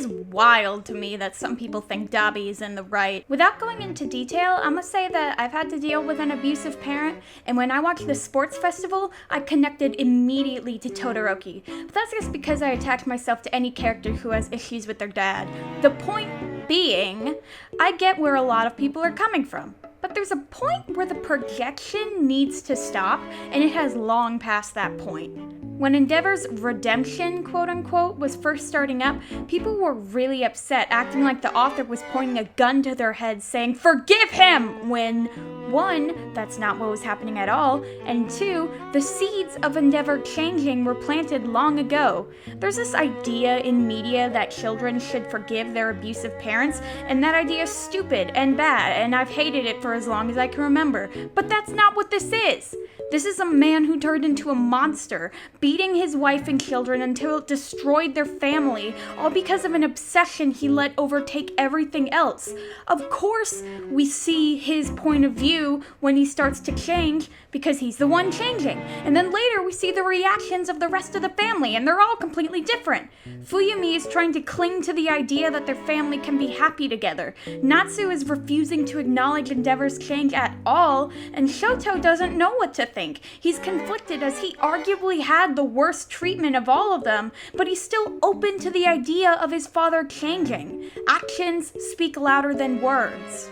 is wild to me that some people think Dabi is in the right. Without going into detail, I'm gonna say that I've had to deal with an abusive parent, and when I watched the sports festival, I connected immediately to Todoroki. But that's just because I attach myself to any character who has issues with their dad. The point being, I get where a lot of people are coming from. But there's a point where the projection needs to stop, and it has long passed that point. When Endeavor's redemption, quote-unquote, was first starting up, people were really upset, acting like the author was pointing a gun to their head saying, "Forgive him!" when, one, that's not what was happening at all, and two, the seeds of Endeavor changing were planted long ago. There's this idea in media that children should forgive their abusive parents, and that idea is stupid and bad, and I've hated it for as long as I can remember. But that's not what this is. This is a man who turned into a monster, beating his wife and children until it destroyed their family, all because of an obsession he let overtake everything else. Of course, we see his point of view when he starts to change, because he's the one changing. And then later we see the reactions of the rest of the family, and they're all completely different. Fuyumi is trying to cling to the idea that their family can be happy together. Natsu is refusing to acknowledge Endeavor's change at all, and Shoto doesn't know what to think. He's conflicted as he arguably had the worst treatment of all of them, but he's still open to the idea of his father changing. Actions speak louder than words.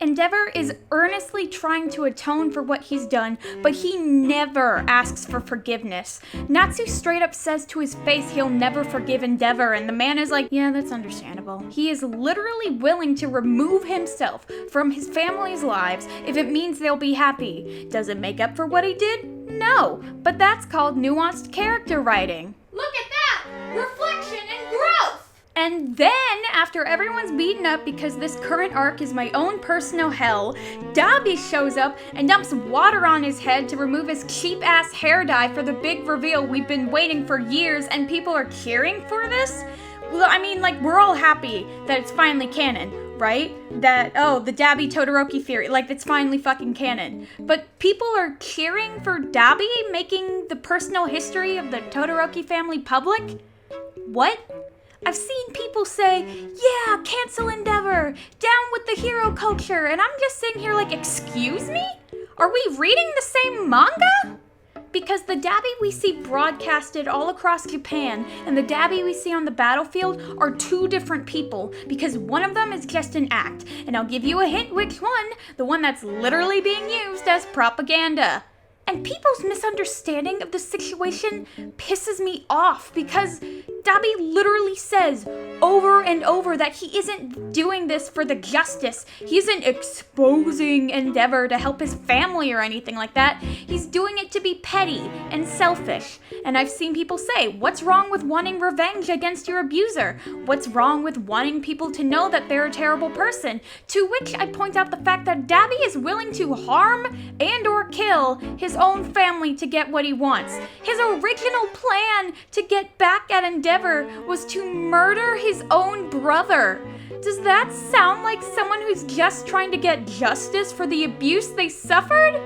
Endeavor is earnestly trying to atone for what he's done, but he never asks for forgiveness. Natsu straight up says to his face he'll never forgive Endeavor, and the man is like, yeah, that's understandable. He is literally willing to remove himself from his family's lives if it means they'll be happy. Does it make up for what he did? No, but that's called nuanced character writing. Look at that! Reflection and growth! And then, after everyone's beaten up because this current arc is my own personal hell, Dabi shows up and dumps water on his head to remove his cheap-ass hair dye for the big reveal we've been waiting for years, and people are cheering for this? Well, I mean, like, we're all happy that it's finally canon, right? That, oh, the Dabi Todoroki theory, like, it's finally fucking canon. But people are cheering for Dabi making the personal history of the Todoroki family public? What? I've seen people say, yeah, cancel Endeavor, down with the hero culture, and I'm just sitting here like, excuse me? Are we reading the same manga? Because the Dabi we see broadcasted all across Japan and the Dabi we see on the battlefield are two different people, because one of them is just an act, and I'll give you a hint which one, the one that's literally being used as propaganda. And people's misunderstanding of the situation pisses me off, because Dabi literally says over and over that he isn't doing this for the justice. He isn't exposing Endeavor to help his family or anything like that. He's doing it to be petty and selfish. And I've seen people say, what's wrong with wanting revenge against your abuser? What's wrong with wanting people to know that they're a terrible person? To which I point out the fact that Dabi is willing to harm and or kill his own family to get what he wants. His original plan to get back at Endeavor was to murder his own brother. Does that sound like someone who's just trying to get justice for the abuse they suffered?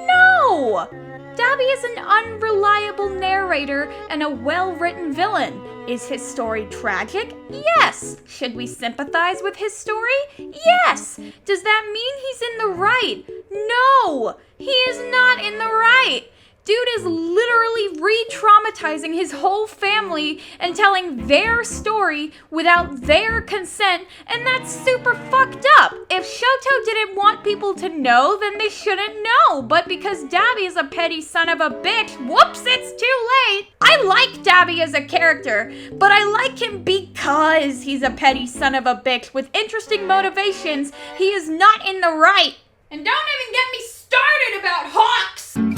No! Dabi is an unreliable narrator and a well-written villain. Is his story tragic? Yes. Should we sympathize with his story? Yes. Does that mean he's in the right? No, he is not in the right. Dude is literally re-traumatizing his whole family and telling their story without their consent, and that's super fucked up. If Shoto didn't want people to know, then they shouldn't know, but because Dabi is a petty son of a bitch, whoops, it's too late. I like Dabi as a character, but I like him because he's a petty son of a bitch with interesting motivations. He is not in the right. And don't even get me started about hawks!